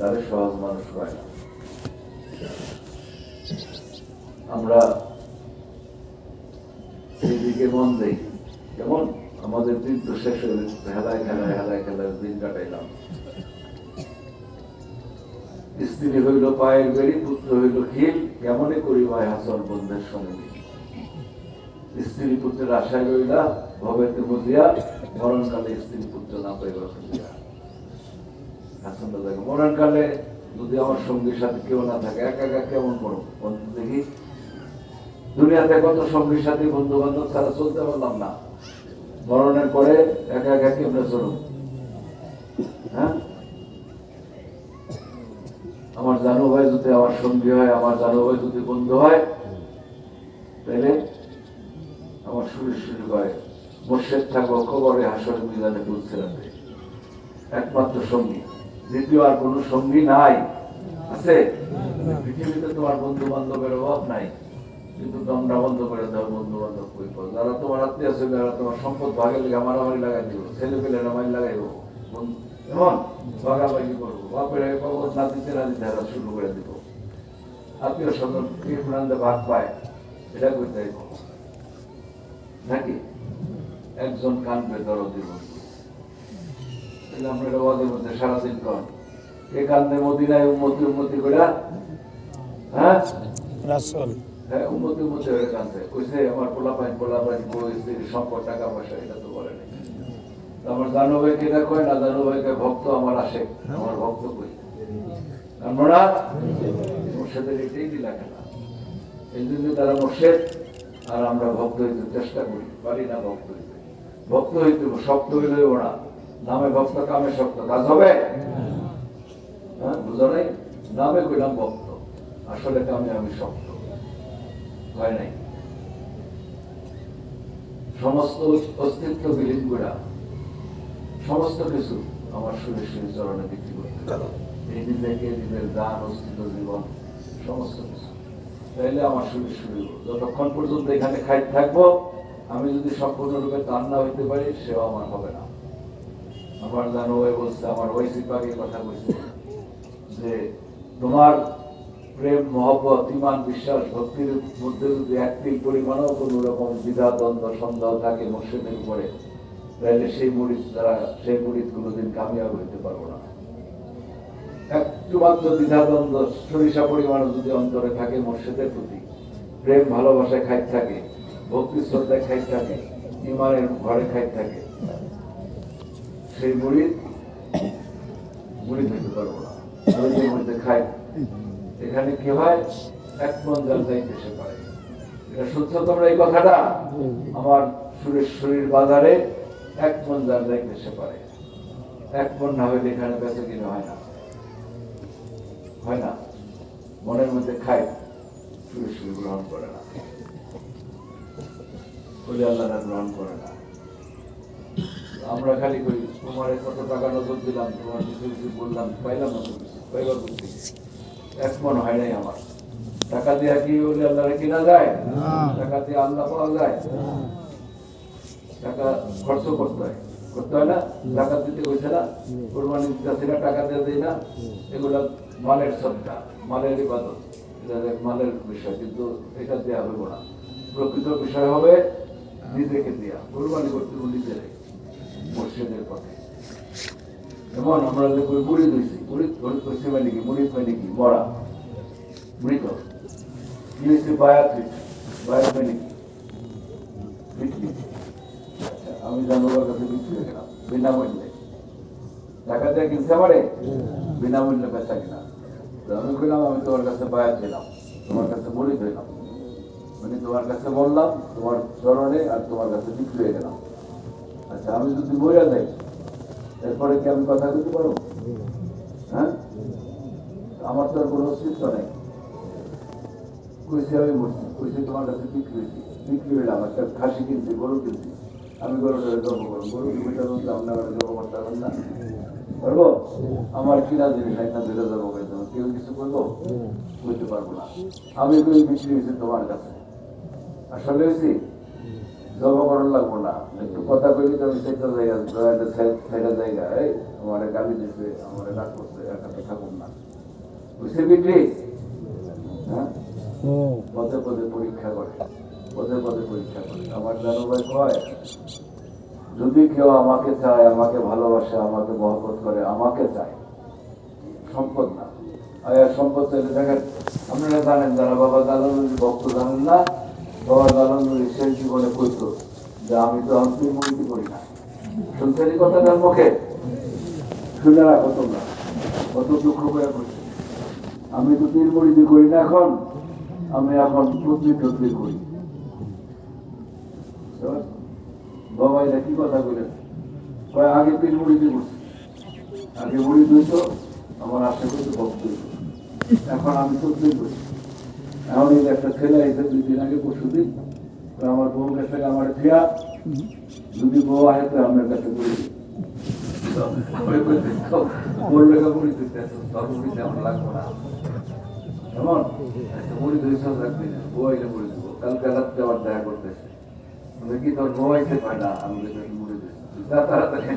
তাহলে সহজ মানুষ হয় না। আমরা সেই দিকে মন দেই, যেমন আমাদের দিন তো শেষ হয়ে হেলায় খেলায় দিন কাটাইলাম। স্ত্রী হইল পায়ের বেড়ি, পুত্র হইল খিল, কেমনে করি ভাই হাসন বন্ধের সঙ্গে। স্ত্রী পুত্রের আশায় রইলা, ভবেতে বুঝিয়া, মরণকালে স্ত্রী পুত্র না পাইবার খুঁজিয়া। হাসন দাদা মরণকালে যদি আমার সঙ্গীর সাথে কেউ না থাকে, একা একা কেমন করো বন্ধু দেখি। দুনিয়াতে কত সঙ্গীর সাথে বন্ধু বান্ধব ছাড়া চলতে পারলাম না, মরণের পরে একা একা কেমনে চলো? হ্যাঁ, আমার জানু ভাই যদি আমার সঙ্গী হয়, আমার জানু ভাই যদি বন্ধু হয়, তাহলে আমার শরীর শুরু হয় মোর্শেদ থাকবো খবরে হাসর মিলানে বলছে রাখবে, একমাত্র সঙ্গী, দ্বিতীয় আর কোন সঙ্গী নাই। আছে পৃথিবীতে তোমার বন্ধু বান্ধবের অভাব নাই, কিন্তু তোমরা বন্ধ করে দাও বন্ধু বান্ধব কই পাও। যারা তোমার আত্মীয় আছে, যারা তোমার সম্পদ ভাগে লেগে মারামারি লাগাই দিব, ছেলে পেলেরা মাইল লাগাইবো, এমন ভাগাভাগি করবো, বাপের বাবদ না দিতে হারা শুরু করে দিব। আত্মীয় স্বজন কে প্রাণে ভাগ পায়, এটা করতে নাকি একজন কানবে দরদি বন্ধু। আমরা এটা ওয়াদের মধ্যে সারাদিন কর কে কান্দে মদিনায় উন্মতি করে, হ্যাঁ উন্মতি হয়ে কান্দে, কইছে আমার পোলাপাইন বই স্ত্রীর সম্পদ টাকা পয়সা, এটা তো বলে নাই। আমার জানু ভাইকে এটা কয় না, জানু ভাইকে ভক্ত আমার আসে, আমার ভক্ত কই আমরা মোর্শেদের এটাই দিলা খেলা। এই জন্য তারা মোর্শেদ আর আমরা ভক্ত হইতে চেষ্টা করি, পারি না ভক্ত হইতে। ভক্ত হইতে শক্ত হইলে ওরা নামে ভক্ত, কামে শক্ত, কাজ হবে? হ্যাঁ, বুঝো নাই? নামে কইলাম ভক্ত, আসলে কামে আমি শক্ত, হয় নাই। সমস্ত অস্তিত্ব বিলীন করা, সমস্ত কিছু আমার শরীর চরণে বিক্রি করতে, এই নিজেকে, নিজের দান, অস্তিত্ব, জীবন, সমস্ত কিছু। তাইলে আমার শরীর যতক্ষণ পর্যন্ত এখানে খাইতে থাকবো, আমি যদি সম্পূর্ণরূপে তার না হইতে পারি, সেও আমার হবে না। আমার জানো ওই বলছে, আমার ওইসি পাকে কথা বলছে যে তোমার প্রেম, মহব্বত, ইমান, বিশ্বাস, ভক্তির মধ্যে যদি একটি পরিমাণও কোন রকম দ্বিধা, দ্বন্দ্ব, সন্দেহ থাকে মুর্শিদের উপরে, তাহলে সেই মুরিদ কোনোদিন কামিয়াব হইতে পারবো না। একটু মাত্র দ্বিধা, দ্বন্দ্ব, সরিষা পরিমাণ যদি অন্তরে থাকে মুর্শিদের প্রতি, প্রেম ভালোবাসায় খাইতে থাকে, ভক্তি শ্রদ্ধায় খাইতে থাকে, ইমানের ঘরে খাইতে থাকে, সেই মুরিদ হইতে পারবো না। মুরিদের মধ্যে খায়, এখানে কি হয়, এক মন জাল যাইতে সে পারে। এটা সত্য তোমরা এই কথাটা, আমার শরীর বাজারে এক মন জাল যাইতে সে পারে। এক মন না হইলে এখানে বেঁচে কিনে হয় না, হয় না। মনের মধ্যে খায়, শরীর গ্রহণ করে না, বলে আল্লাহরা গ্রহণ করে না। আমরা খালি করি তোমার কত টাকা নজর দিলাম, তোমার কিছু কিছু বললাম, পাইলাম না, পাইবার করতে এক মন হয় নাই আমার। টাকা দিয়ে কি বলে আল্লাহরে কিনা যায়? টাকা দিয়ে আল্লাহ পাওয়া যায়? টাকা খরচ করতে হয় না? টাকা দিতে হয়েছে না, কোরবানি দিতে টাকা দিয়ে দেয় না, এগুলো মালের সদকা, মালের ইবাদত, এটা মালের বিষয়, কিন্তু এটা দেওয়া হবে না। প্রকৃত বিষয় হবে নিজেকে দেয়া, কোরবানি করতে নিজেরে মুর্শিদের পথে। যেমন আমরা যে মুড়ি দিয়েছি, মুড়ি মানে কি, মুড়ি মানে কি, মরা, মৃত। কি হয়েছে? বায়াত হয়েছে। বায়াত মানে কি? বিক্রি। আচ্ছা, আমি জানোয়ার কাছে বিক্রি হয়ে গেলাম বিনামূল্যে, টাকা দিয়ে কিনতে পারে, বিনামূল্যে বেচা কিনা। আমি কইলাম আমি তোমার কাছে বায়াত দিলাম, তোমার কাছে মুড়ি দিলাম, মানে তোমার কাছে বললাম, তোমার চরণে, আর তোমার কাছে বিক্রি হয়ে গেলাম। আচ্ছা, আমি যদি মরে যাই, এরপরে কি আমি কথা বলতে পারবো? হ্যাঁ, আমার তো আর কোনো অস্তিত্ব নেই। কইছি আমি মরছি, কইছি তোমার কাছে বিক্রি হইলাম, একটা খাসি কিনছি, গরু কিনছি, আমি গরুটা জব করবো, গরু কিনতে বললাম না, জব করতে পারবেন না, পারবো? আমার কিনা জিনিস একটা ধরে জব করে দেবো, কেউ কিছু করবো? বুঝতে পারবো না। আমি বিক্রি হয়েছি তোমার কাছে, আসলে হয়েছি জব করার লাগবো না, একটু কথা কইলে তো আমি সেটা জায়গা, জায়গা আমারে গালি দিচ্ছে, আমারে রাগ করছে, একাতে থাকুন না, বুঝতে পিঠে। হ্যাঁ, পদে পদে পরীক্ষা করে, পদে পদে পরীক্ষা করে। আমার জানো ভাই কয়, যদি কেউ আমাকে চায়, আমাকে ভালোবাসে, আমাকে মহব্বত করে, আমাকে চায়, সম্পদ না। আর সম্পদ চাইলে দেখেন, আপনারা জানেন, যারা বাবা দালানুর ভক্ত জানেন না, বাবা দালানুর শেষ জীবনে কইত যে আমি তো পীরমুরিদি করি না। শুনছেন এই কথাটার মুখে? শুনে রাখো তোমরা, কত দুঃখ করে করছে। আমি তো পীরমুরিদি করি না, এখন আমি এখন তদবির করি। বাবা এটা কি কথা বলেন? আগে পীরমুরিদি করছি, আগে মুড়ি দিত, আমার আশা করতে ভক্ত, এখন আমি তদবির করি। এখন এই একটা ছেলে এসে 2 দিন আগে পরশু দিন আমার বউ কাছে আমার খেয়া, যদি বউ আয় তো আমার কাছে করি লাগবো না, এমন মুড়ি ধরে রাখবি না, বউ আইলে মুড়ি দেবো। কালকে রাত্রে আবার দেখা করতেছে, কি তোর বউ আইতে পায় না, আমি মুড়ি দিচ্ছি, তাড়াতাড়ি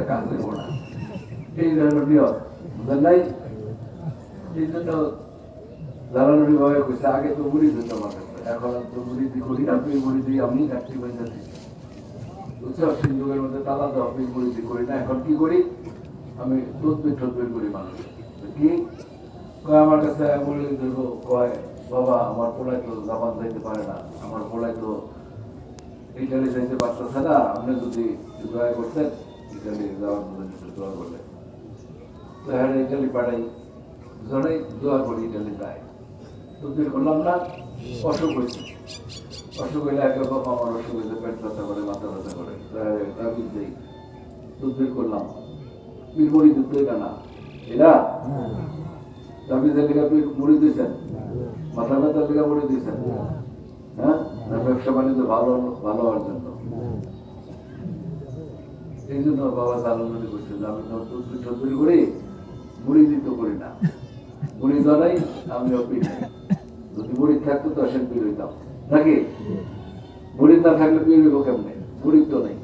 কাজ দেবো না। এই নিয়ম বুঝলেন নাই? এই জন্য দালানুরি ভাবে কইছে, আগে তো মুড়ি দিত আমার কাছে, এখন তো মুড়ি দি করি, আপনি মুড়ি দিই, আমি কাটছি বইতে দিচ্ছি। বুঝছো, সিন্ধুকের মধ্যে তালা দাও, আপনি মুড়ি দি করি না, এখন কি করি, আমি তদবির করি। মানুষ কি কয় আমার কাছে মুড়ি দেবো, কয় বাবা আমার পোলায় তো জাপান যাইতে পারে না, আমার পোলায় তো ইটালি যাইতে পারতেছে না, আপনি যদি দয়া করতেন ইটালি যাওয়ার জন্য দোয়া করলেন। তো হ্যাঁ, ইটালি পাঠাই, জনেই দোয়া করি ইটালি যায়। তদবির করলাম না, অসুখ হয়েছে, অসুখ হইলে একে বাবা আমার অসুখ হয়েছে, পেট ব্যথা করে, মাথা ব্যথা করে, তাবিজ দেই, তদবির করলাম। পীরমুড়ি দিতে না এরা তাবিজের লেখা মুড়ি দিয়েছেন, মাথা ব্যথার লেখা মুড়ি দিয়েছেন, হ্যাঁ, ব্যবসা বাণিজ্য ভালো ভালো হওয়ার জন্য। এই জন্য বাবা দালানুরি করছে যে আমি তদবির করি, মুড়ি দিতে করি না, মুড়ি ধরাই আমিও পিঠ। যদি মুড়ি থাকতো তো সে পীর হইতাম নাকি? মুড়ি না থাকলে পীর হইব কেমনে? মুড়ি তো নেই,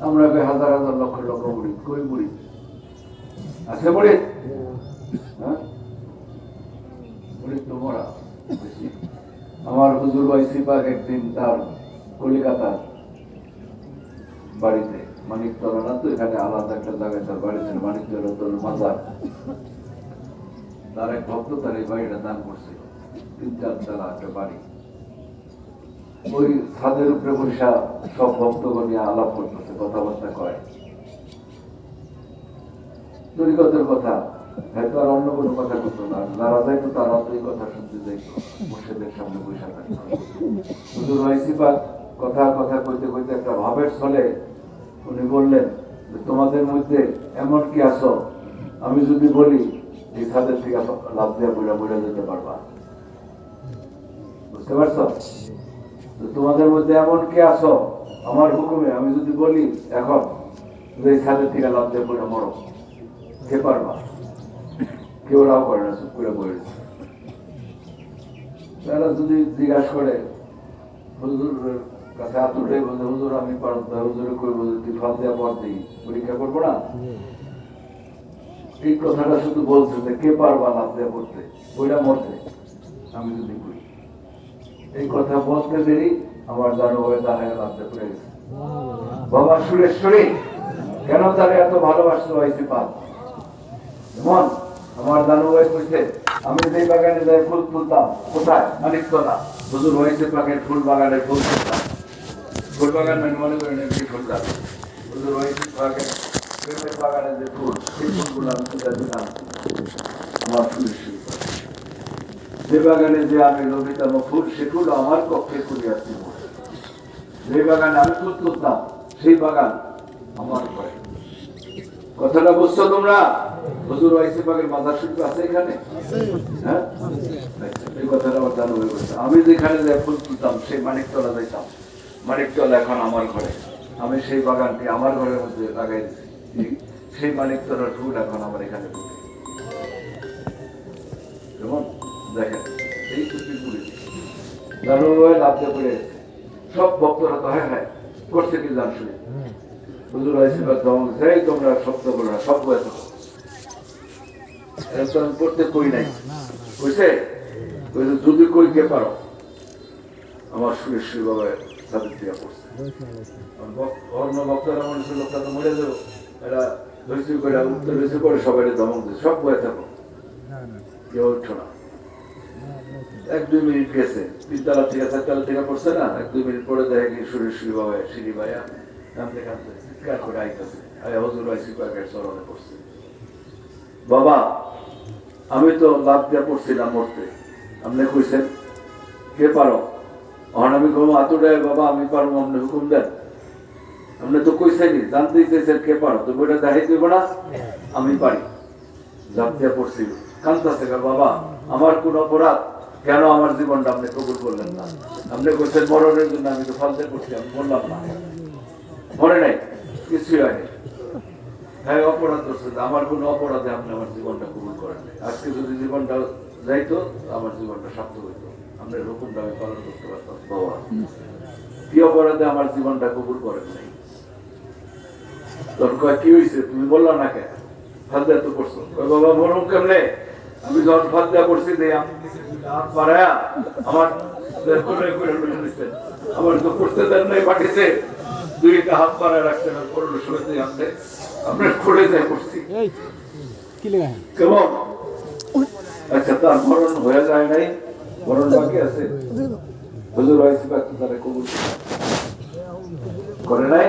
আমরা হাজার হাজার লক্ষ লক্ষ মুড়ি কই, মুড়ি আছে মুড়ি? হ্যাঁ, মুড়ি তো মরা। আমার হুজুর ভাই সিপাক একদিন তার কলিকাতার বাড়িতে, মানিকতলা না তো, এখানে আলাদা একটা জায়গায় তার বাড়ি ছিল, মানিকতলা মাজার, তার এক ভক্ত তার এই বাড়িটা দান করছিল, 3-4 তলা একটা বাড়ি। ওই ছাদের উপরে বসা সব ভক্তগণ নিয়ে আলাপ করতেছে, কথাবার্তা কয়, তরিকতের কথা, হয়তো আর অন্য কোনো কথা করতো না। যারা যাইতো তারা তো এই কথা শুনতে যাইতো, মুর্শিদের সামনে বসে থাকতো। হুজুর ভাই সিপাক কথা কথা কইতে কইতে একটা ভাবের ছলে উনি বললেন, তোমাদের মধ্যে এমন কি আছো, আমি যদি বলি এই ছাদের থেকে লাভ দিয়ে বুড়া যেতে পারবা? বুঝতে পারছো? তোমাদের মধ্যে এমন কি আছো, আমার হুকুমে আমি যদি বলি এখন এই ছাদের থেকে লাভ দিয়ে বুড়া মরো, কে পারবা? কেউ রাও করে না, চুপ করে বলে। তারা যদি জিজ্ঞাসা করে হুজুরের কাছে আতুরে বলতে, হুজুর আমি পারব না, হুজুরে কই বলতে তুই ফল দেওয়া পর দিই, পরীক্ষা করবো না? এই কথাটা শুধু বলছে যে কে পারবা লাভ দেওয়া করতে, ওইটা মরতে, আমি যদি করি। এই কথা বলতে দেরি আমার জানো হয়ে দাঁড়ায় লাভ দিয়ে পড়ে গেছে। বাবা সুরেশ্বরী কেন তারা এত ভালোবাসতে হয়েছে পাল? এমন আমার দানু ভাই কইছে, আমি যে বাগানে যাই ফুল তুলতাম, কোথায়? মানিকতলা। হুজুর হয়েছে পাকের ফুল বাগানে ফুল তুলতাম, ফুল বাগান মানে মনে করেন কি ফুল গাছ, হুজুর হয়েছে পাকের প্রেমের বাগানে যে ফুল, সেই ফুলগুলো আমি তুলে দিলাম আমার ফুলের শিল্প। যে বাগানে যে আমি রবিতাম ফুল, সে ফুল আমার কক্ষে করিয়াছি। যে বাগানে আমি ফুল তুলতাম, সেই বাগান আমার ঘরে। কথাটা বুঝছো তোমরা? হুজুর ওয়াইসি পাকের মাজার শরীফ আছে এখানে, হ্যাঁ, এই কথাটা আমার জানা হয়ে গেছে। আমি যেখানে ফুল তুলতাম সেই মানিকতলা যাইতাম, মানিকতলা এখন আমার ঘরে, আমি সেই বাগানটি আমার ঘরের মধ্যে লাগাই দিচ্ছি, সেই মানিকতলার ফুল এখন আমার এখানে ফুটে। যেমন দেখেন এই চুক্তি পুরে জানো লাভ দিয়ে পড়ে গেছে। সব ভক্তরা তো হ্যাঁ হ্যাঁ করছে কি জান শুনে, হুজুর আইসি বা দম দেয়, তোমরা শব্দ বলো না, সব বয়ে থাকো। এটা আমি করতে কই নাই, বুঝছে? যদি কই কে পারো, আমার সুরেশ্বরী বাবা তাদের দিয়া পড়ছে। অন্য বক্তারা মনে ছিল লোকটা তো মরে যাবো, এরা ধৈর্য করে উত্তর হয়েছে করে সবাই দমক দিয়ে সব বয়ে থাকো, কেউ উঠছো না। 1-2 মিনিট গেছে, 3 তলা থেকে 4 তলা থেকে পড়ছে না, 1-2 মিনিট পরে দেখে কি সুরেশ্বরী বাবা সিঁড়ি ভাইয়া নামতে কামতে চিৎকার করে আইতেছে, আয়া হুজুর আইসি কয়েকের চরণে পড়ছে। বাবা আমি তো লাভ দিয়া পড়ছিলাম মরতে, আপনি কইছেন কে পারো, এখন আমি কোনো আতুরায় বাবা আমি পারবো, আপনি হুকুম দেন। আপনি তো কইছেনি, জানতেই চাইছেন কে পারো, তো বইটা দেখাই দিব না, আমি পারি। লাভ দিয়া পড়ছি, কান্তাছে বাবা আমার কোন অপরাধ, কেন আমার জীবনটা আপনি কবুল করলেন না? আপনি কইছেন মরণের জন্য, আমি তো ফালতে করছি, আমি বললাম না, মরে নাই, কিছুই হয়নি। হ্যাঁ অপরাধ করছে, আমার কোন অপরাধে আপনি আমার জীবনটা কবুল করেন নাই। আজকে যদি জীবনটা যাইতো, আমার জীবনটা সার্থক হইতো, আপনার হুকুমটা আমি পালন করতে পারতাম। বাবা কি অপরাধে আমার জীবনটা কবুল করেন নাই? তখন কয় কি হয়েছে, তুমি বললা না কেন? ফাঁদা তো করছো। বাবা মরম কেমনে, আমি যখন ফাঁদা করছি আমার আমার তো করতে দেন নাই, পাঠিয়েছে 2টা হাত পাড়ায় রাখছেন, আর করলো শুরুতে আপনি আপনার খুঁড়ে যায় করছি কেমন? আচ্ছা তার মরণ হয়ে যায় নাই, মরণ বাকি আছে, হুজুর আইসি বাকি তারা কবুল করে নাই।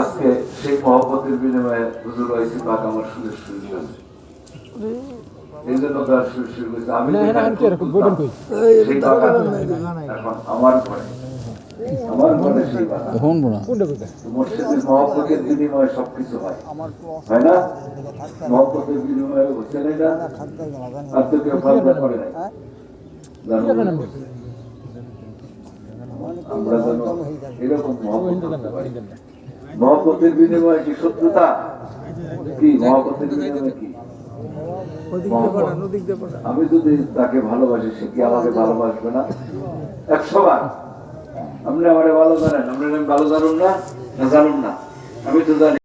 আজকে সেই মহব্বতের বিনিময়ে হুজুর আইসি বাক আমার সুরের শুরু হয়েছে, এই জন্য তার শুরু শুরু হয়েছে। আমি সেই বাগান এখন আমার ঘরে, আমার ঘরে সেই বাগান। মসজিদের মহব্বতের বিনিময়ে সবকিছু হয়, হয় না? মহব্বতের বিনিময়ে হচ্ছে না, এটা আর তো কেউ ফালতা করে নাই। আমরা যেন এরকম মহব্বত করতে পারি। মহব্বতের বিনিময়ে কি শত্রুতা? কি মহব্বতের বিনিময়ে কি? আমি যদি তাকে ভালোবাসি, সে কি আমাকে ভালোবাসবে না? 100 বার। আপনি আমারে ভালো জানেন, আপনি ভালো জানুন না, জানুন না, আমি তো জানি।